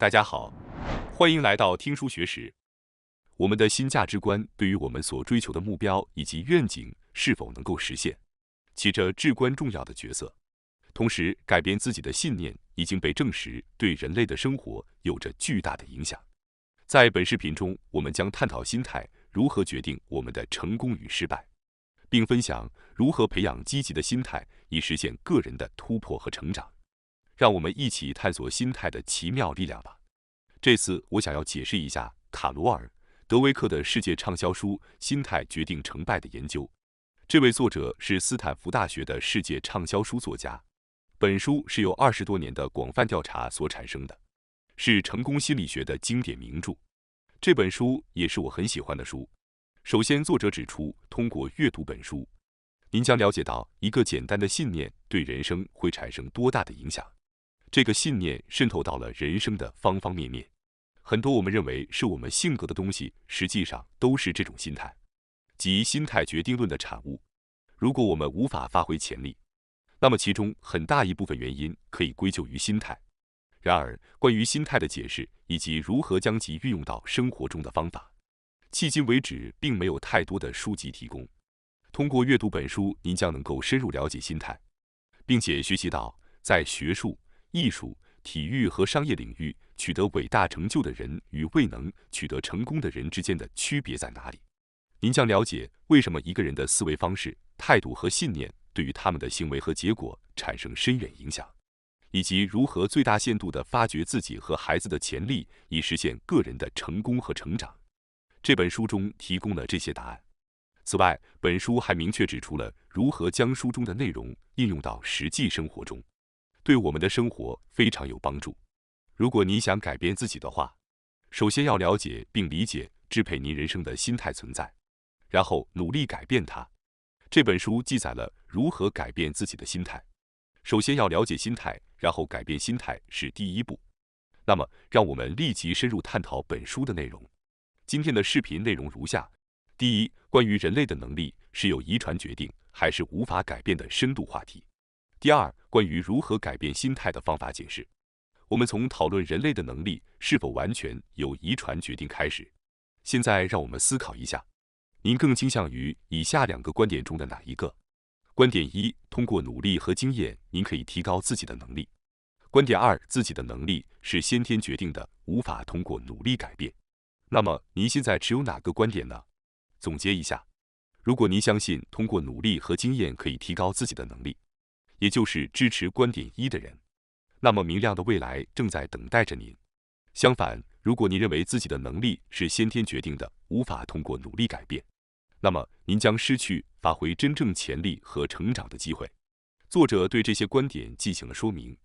大家好，欢迎来到听书学史。我们的新价值观对于我们所追求的目标以及愿景是否能够实现，起着至关重要的角色。同时，改变自己的信念已经被证实对人类的生活有着巨大的影响。在本视频中，我们将探讨心态如何决定我们的成功与失败，并分享如何培养积极的心态，以实现个人的突破和成长。让我们一起探索心态的奇妙力量吧。这次我想要解释一下卡罗尔·德维克的世界畅销书《心态决定成败》的研究。这位作者是斯坦福大学的世界畅销书作家。本书是由20多年的广泛调查所产生的，是成功心理学的经典名著。这本书也是我很喜欢的书。首先，作者指出，通过阅读本书，您将了解到一个简单的信念对人生会产生多大的影响。这个信念渗透到了人生的方方面面，很多我们认为是我们性格的东西，实际上都是这种心态，即心态决定论的产物。如果我们无法发挥潜力，那么其中很大一部分原因可以归咎于心态。然而，关于心态的解释以及如何将其运用到生活中的方法，迄今为止并没有太多的书籍提供。通过阅读本书，您将能够深入了解心态，并且学习到在学术、艺术、体育和商业领域取得伟大成就的人与未能取得成功的人之间的区别在哪里。您将了解为什么一个人的思维方式、态度和信念对于他们的行为和结果产生深远影响，以及如何最大限度地发掘自己和孩子的潜力，以实现个人的成功和成长。这本书中提供了这些答案。此外，本书还明确指出了如何将书中的内容应用到实际生活中，对我们的生活非常有帮助。如果你想改变自己的话，首先要了解并理解支配您人生的心态存在，然后努力改变它。这本书记载了如何改变自己的心态。首先要了解心态，然后改变心态是第一步。那么，让我们立即深入探讨本书的内容。今天的视频内容如下：第一，关于人类的能力是由遗传决定还是无法改变的深度话题。第二，关于如何改变心态的方法解释。我们从讨论人类的能力是否完全由遗传决定开始。现在让我们思考一下，您更倾向于以下两个观点中的哪一个？观点一，通过努力和经验，您可以提高自己的能力。观点二，自己的能力是先天决定的，无法通过努力改变。那么，您现在持有哪个观点呢？总结一下，如果您相信通过努力和经验可以提高自己的能力，也就是支持观点一的人，那么明亮的未来正在等待着您。相反，如果您认为自己的能力是先天决定的，无法通过努力改变，那么您将失去发挥真正潜力和成长的机会。作者对这些观点进行了说明。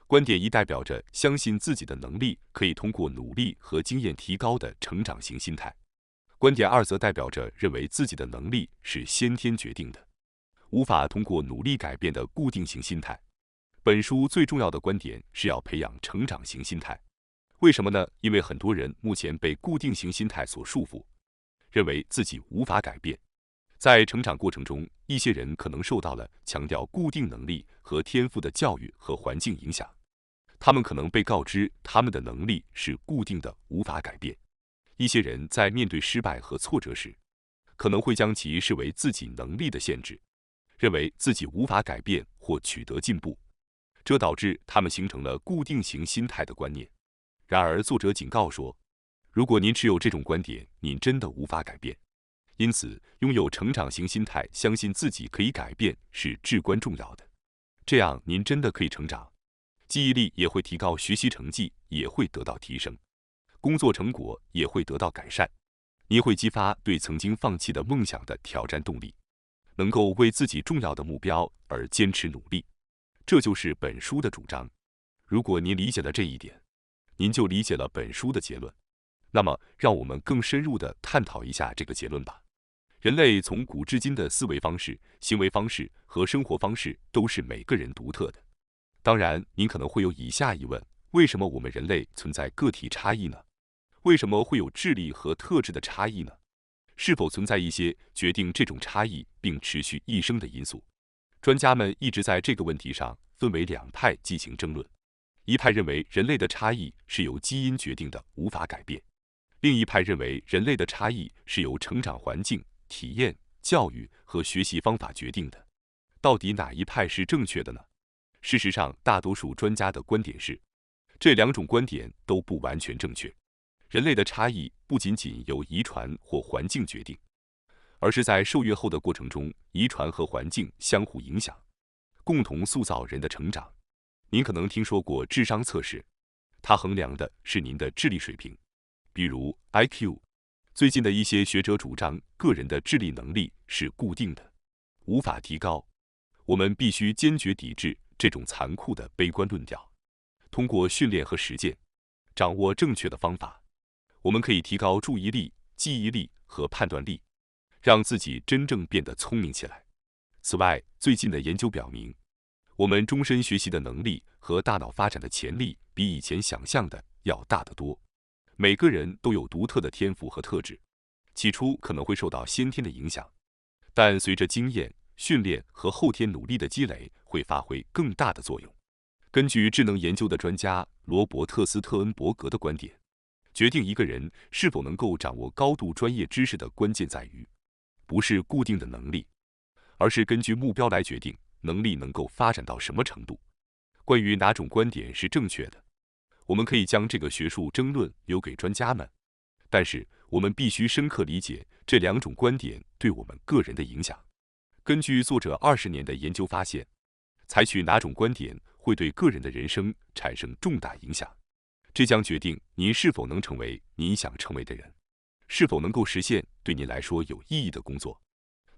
观点一代表着相信自己的能力可以通过努力和经验提高的成长型心态。观点二则代表着认为自己的能力是先天决定的，无法通过努力改变的固定型心态。本书最重要的观点是要培养成长型心态。为什么呢？因为很多人目前被固定型心态所束缚，认为自己无法改变。在成长过程中，一些人可能受到了强调固定能力和天赋的教育和环境影响，他们可能被告知他们的能力是固定的，无法改变。一些人在面对失败和挫折时，可能会将其视为自己能力的限制，认为自己无法改变或取得进步，这导致他们形成了固定型心态的观念。然而，作者警告说，如果您持有这种观点，您真的无法改变。因此，拥有成长型心态，相信自己可以改变是至关重要的。这样，您真的可以成长，记忆力也会提高，学习成绩也会得到提升，工作成果也会得到改善。您会激发对曾经放弃的梦想的挑战动力，能够为自己重要的目标而坚持努力。这就是本书的主张。如果您理解了这一点，您就理解了本书的结论。那么，让我们更深入地探讨一下这个结论吧。人类从古至今的思维方式、行为方式和生活方式都是每个人独特的。当然，您可能会有以下疑问：为什么我们人类存在个体差异呢？为什么会有智力和特质的差异呢？是否存在一些决定这种差异并持续一生的因素？专家们一直在这个问题上分为两派进行争论。一派认为人类的差异是由基因决定的，无法改变；另一派认为人类的差异是由成长环境、体验、教育和学习方法决定的。到底哪一派是正确的呢？事实上，大多数专家的观点是，这两种观点都不完全正确。人类的差异不仅仅由遗传或环境决定，而是在受孕后的过程中，遗传和环境相互影响，共同塑造人的成长。您可能听说过智商测试，它衡量的是您的智力水平，比如 IQ。最近的一些学者主张，个人的智力能力是固定的，无法提高。我们必须坚决抵制这种残酷的悲观论调。通过训练和实践，掌握正确的方法，我们可以提高注意力、记忆力和判断力，让自己真正变得聪明起来。此外，最近的研究表明，我们终身学习的能力和大脑发展的潜力比以前想象的要大得多。每个人都有独特的天赋和特质，起初可能会受到先天的影响，但随着经验、训练和后天努力的积累，会发挥更大的作用。根据智能研究的专家罗伯特斯特恩伯格的观点，决定一个人是否能够掌握高度专业知识的关键在于，不是固定的能力，而是根据目标来决定能力能够发展到什么程度。关于哪种观点是正确的，我们可以将这个学术争论留给专家们，但是我们必须深刻理解这两种观点对我们个人的影响。根据作者20年的研究发现，采取哪种观点会对个人的人生产生重大影响，这将决定您是否能成为您想成为的人，是否能够实现对您来说有意义的工作。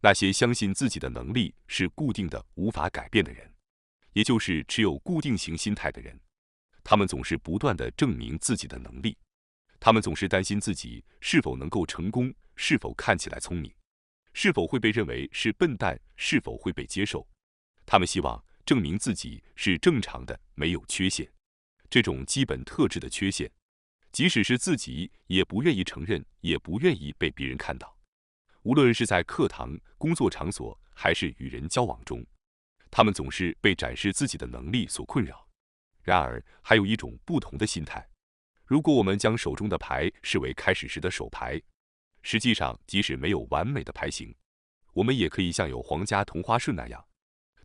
那些相信自己的能力是固定的、无法改变的人，也就是持有固定型心态的人，他们总是不断地证明自己的能力，他们总是担心自己是否能够成功，是否看起来聪明，是否会被认为是笨蛋，是否会被接受。他们希望证明自己是正常的，没有缺陷。这种基本特质的缺陷，即使是自己也不愿意承认，也不愿意被别人看到。无论是在课堂、工作场所，还是与人交往中，他们总是被展示自己的能力所困扰。然而，还有一种不同的心态。如果我们将手中的牌视为开始时的手牌，实际上，即使没有完美的牌型，我们也可以像有皇家同花顺那样，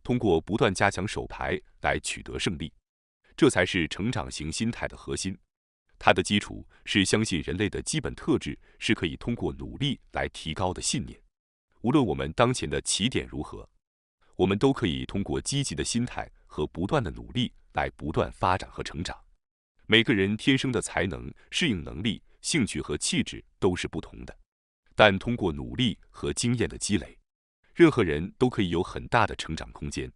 通过不断加强手牌来取得胜利。这才是成长型心态的核心。它的基础是相信人类的基本特质是可以通过努力来提高的信念。无论我们当前的起点如何，我们都可以通过积极的心态和不断的努力来不断发展和成长。每个人天生的才能、适应能力、兴趣和气质都是不同的，但通过努力和经验的积累，任何人都可以有很大的成长空间。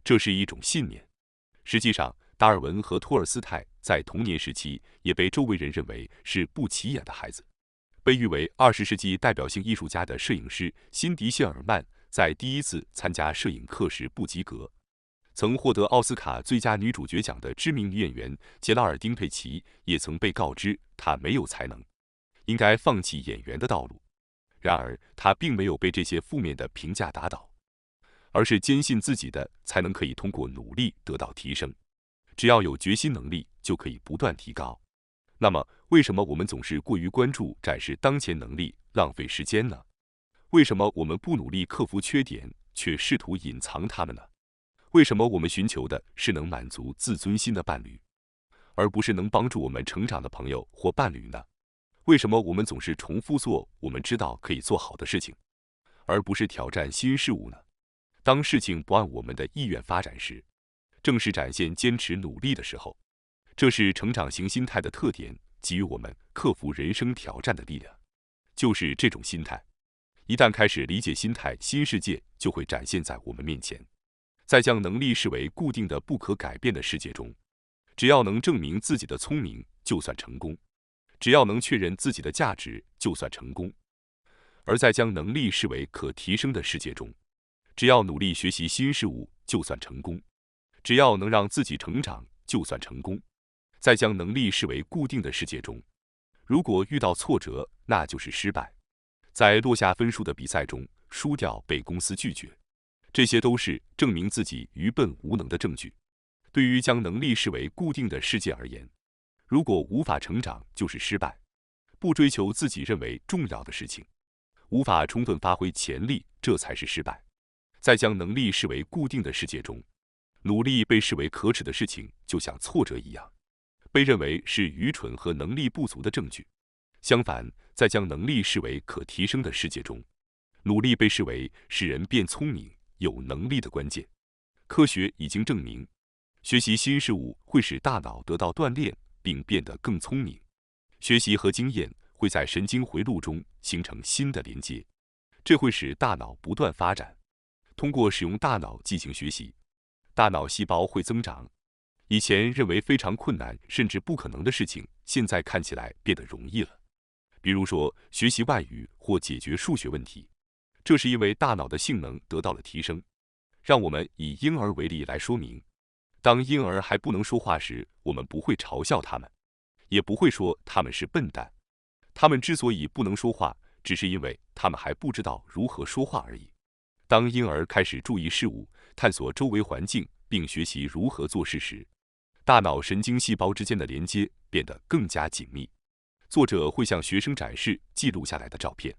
这是一种信念。实际上，达尔文和托尔斯泰在童年时期也被周围人认为是不起眼的孩子。被誉为20世纪代表性艺术家的摄影师辛迪·谢尔曼在第一次参加摄影课时不及格。曾获得奥斯卡最佳女主角奖的知名女演员杰拉尔丁·佩奇也曾被告知她没有才能，应该放弃演员的道路。然而，她并没有被这些负面的评价打倒，而是坚信自己的才能可以通过努力得到提升。只要有决心能力，就可以不断提高。那么，为什么我们总是过于关注展示当前能力，浪费时间呢？为什么我们不努力克服缺点，却试图隐藏它们呢？为什么我们寻求的是能满足自尊心的伴侣，而不是能帮助我们成长的朋友或伴侣呢？为什么我们总是重复做我们知道可以做好的事情，而不是挑战新事物呢？当事情不按我们的意愿发展时，正是展现坚持努力的时候。这是成长型心态的特点，给予我们克服人生挑战的力量。就是这种心态，一旦开始理解心态，新世界就会展现在我们面前。在将能力视为固定的、不可改变的世界中，只要能证明自己的聪明，就算成功；只要能确认自己的价值，就算成功。而在将能力视为可提升的世界中，只要努力学习新事物，就算成功；只要能让自己成长，就算成功。在将能力视为固定的世界中，如果遇到挫折，那就是失败。在落下分数的比赛中输掉，被公司拒绝，这些都是证明自己愚笨无能的证据。对于将能力视为固定的世界而言，如果无法成长就是失败，不追求自己认为重要的事情，无法充分发挥潜力，这才是失败。在将能力视为固定的世界中，努力被视为可耻的事情，就像挫折一样，被认为是愚蠢和能力不足的证据。相反，在将能力视为可提升的世界中，努力被视为使人变聪明、有能力的关键。科学已经证明，学习新事物会使大脑得到锻炼，并变得更聪明。学习和经验会在神经回路中形成新的连接，这会使大脑不断发展。通过使用大脑进行学习，大脑细胞会增长。以前认为非常困难甚至不可能的事情，现在看起来变得容易了。比如说，学习外语或解决数学问题，这是因为大脑的性能得到了提升。让我们以婴儿为例来说明。当婴儿还不能说话时，我们不会嘲笑他们，也不会说他们是笨蛋。他们之所以不能说话，只是因为他们还不知道如何说话而已。当婴儿开始注意事物，探索周围环境，并学习如何做事时，大脑神经细胞之间的连接变得更加紧密。作者会向学生展示记录下来的照片，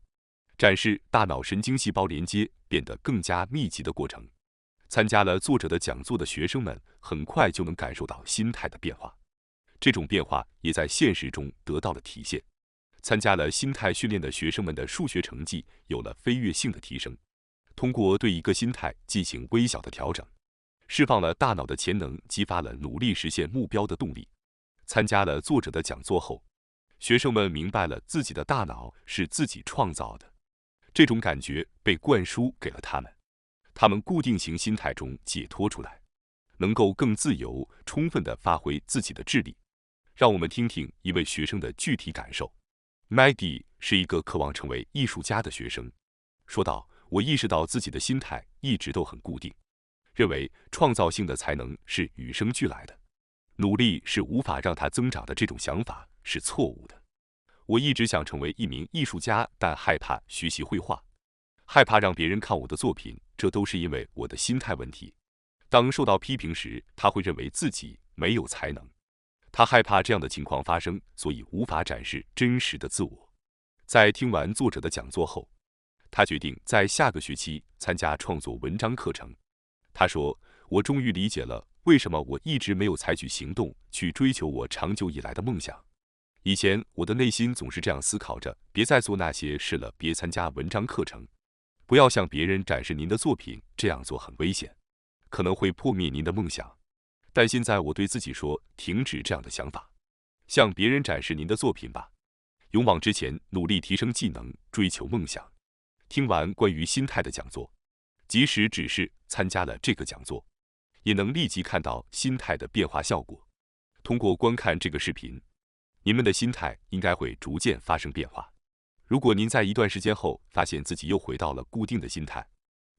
展示大脑神经细胞连接变得更加密集的过程。参加了作者的讲座的学生们很快就能感受到心态的变化，这种变化也在现实中得到了体现。参加了心态训练的学生们的数学成绩有了飞跃性的提升。通过对一个心态进行微小的调整，释放了大脑的潜能，激发了努力实现目标的动力。参加了作者的讲座后，学生们明白了自己的大脑是自己创造的，这种感觉被灌输给了他们。他们固定型心态中解脱出来，能够更自由、充分地发挥自己的智力。让我们听听一位学生的具体感受。Maggie 是一个渴望成为艺术家的学生，说道：“我意识到自己的心态一直都很固定，认为创造性的才能是与生俱来的，努力是无法让它增长的这种想法是错误的。我一直想成为一名艺术家，但害怕学习绘画，害怕让别人看我的作品，这都是因为我的心态问题。当受到批评时，他会认为自己没有才能。他害怕这样的情况发生，所以无法展示真实的自我。”在听完作者的讲座后，他决定在下个学期参加创作文章课程。他说：“我终于理解了为什么我一直没有采取行动去追求我长久以来的梦想。以前我的内心总是这样思考着：别再做那些事了，别参加文章课程，不要向别人展示您的作品，这样做很危险，可能会破灭您的梦想。但现在我对自己说，停止这样的想法，向别人展示您的作品吧，勇往直前，努力提升技能，追求梦想。”听完关于心态的讲座，即使只是参加了这个讲座，也能立即看到心态的变化效果。通过观看这个视频，你们的心态应该会逐渐发生变化。如果您在一段时间后发现自己又回到了固定的心态，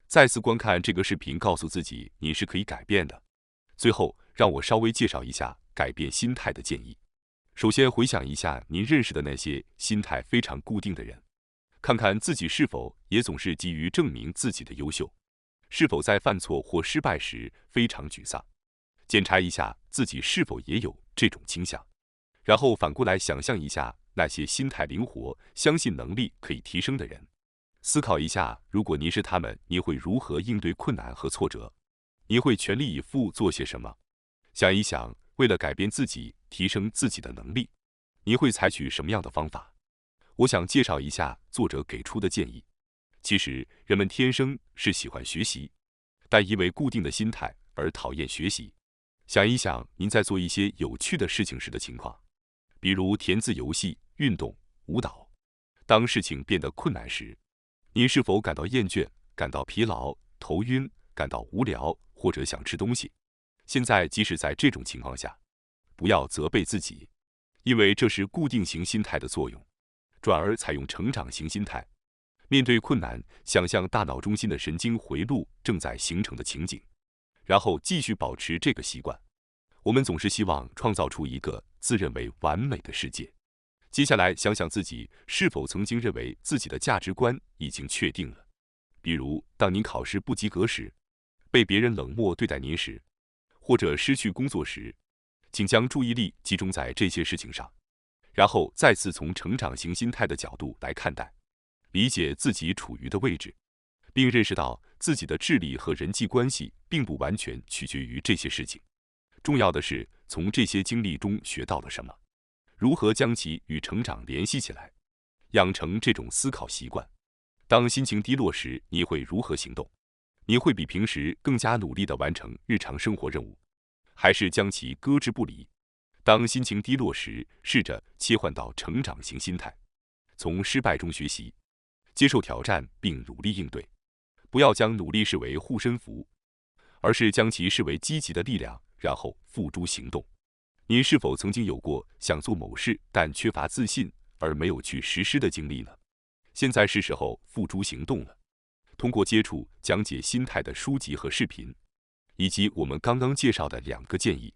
再次观看这个视频，告诉自己你是可以改变的。最后，让我稍微介绍一下改变心态的建议。首先，回想一下您认识的那些心态非常固定的人，看看自己是否也总是急于证明自己的优秀，是否在犯错或失败时非常沮丧。检查一下自己是否也有这种倾向，然后反过来想象一下那些心态灵活、相信能力可以提升的人。思考一下，如果您是他们，你会如何应对困难和挫折？你会全力以赴做些什么？想一想，为了改变自己、提升自己的能力，你会采取什么样的方法？我想介绍一下作者给出的建议。其实，人们天生是喜欢学习，但因为固定的心态而讨厌学习。想一想您在做一些有趣的事情时的情况，比如填字游戏、运动、舞蹈。当事情变得困难时，您是否感到厌倦、感到疲劳、头晕、感到无聊，或者想吃东西？现在，即使在这种情况下，不要责备自己，因为这是固定型心态的作用。转而采用成长型心态，面对困难，想象大脑中心的神经回路正在形成的情景，然后继续保持这个习惯。我们总是希望创造出一个自认为完美的世界。接下来，想想自己是否曾经认为自己的价值观已经确定了。比如，当您考试不及格时，被别人冷漠对待您时，或者失去工作时，请将注意力集中在这些事情上，然后再次从成长型心态的角度来看待，理解自己处于的位置，并认识到自己的智力和人际关系并不完全取决于这些事情。重要的是从这些经历中学到了什么，如何将其与成长联系起来，养成这种思考习惯。当心情低落时，你会如何行动？你会比平时更加努力地完成日常生活任务，还是将其搁置不理？当心情低落时，试着切换到成长型心态，从失败中学习，接受挑战并努力应对。不要将努力视为护身符，而是将其视为积极的力量，然后付诸行动。你是否曾经有过想做某事但缺乏自信而没有去实施的经历呢？现在是时候付诸行动了。通过接触讲解心态的书籍和视频，以及我们刚刚介绍的2个建议，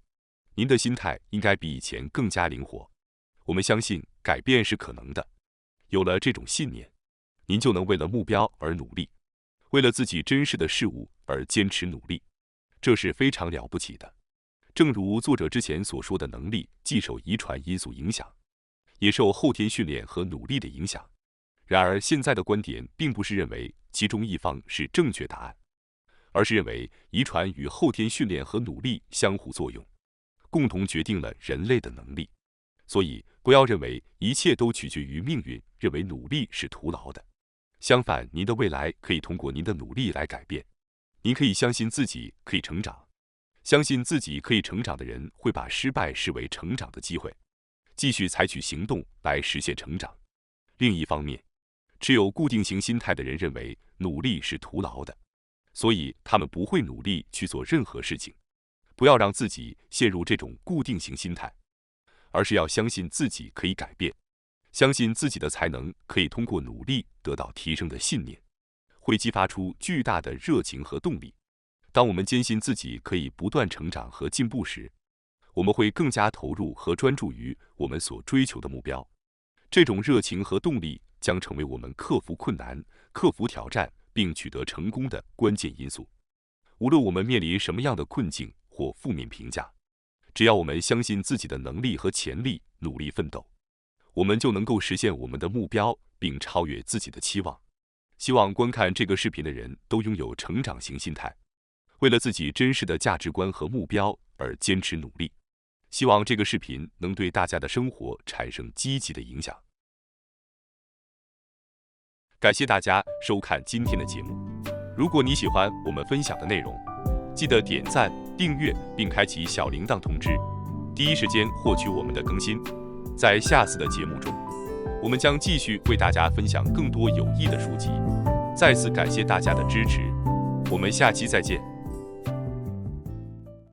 您的心态应该比以前更加灵活。我们相信改变是可能的，有了这种信念，您就能为了目标而努力，为了自己珍视的事物而坚持努力，这是非常了不起的。正如作者之前所说的，能力既受遗传因素影响，也受后天训练和努力的影响。然而，现在的观点并不是认为其中一方是正确答案，而是认为遗传与后天训练和努力相互作用，共同决定了人类的能力。所以，不要认为一切都取决于命运，认为努力是徒劳的。相反，您的未来可以通过您的努力来改变。您可以相信自己可以成长。相信自己可以成长的人会把失败视为成长的机会，继续采取行动来实现成长。另一方面，持有固定型心态的人认为努力是徒劳的，所以他们不会努力去做任何事情。不要让自己陷入这种固定型心态，而是要相信自己可以改变，相信自己的才能可以通过努力得到提升的信念，会激发出巨大的热情和动力。当我们坚信自己可以不断成长和进步时，我们会更加投入和专注于我们所追求的目标。这种热情和动力将成为我们克服困难、克服挑战并取得成功的关键因素。无论我们面临什么样的困境或负面评价，只要我们相信自己的能力和潜力，努力奋斗，我们就能够实现我们的目标并超越自己的期望。希望观看这个视频的人都拥有成长型心态，为了自己真实的价值观和目标而坚持努力。希望这个视频能对大家的生活产生积极的影响。感谢大家收看今天的节目。如果你喜欢我们分享的内容，记得点赞、订阅并开启小铃铛通知，第一时间获取我们的更新。在下次的节目中，我们将继续为大家分享更多有益的书籍。再次感谢大家的支持，我们下期再见。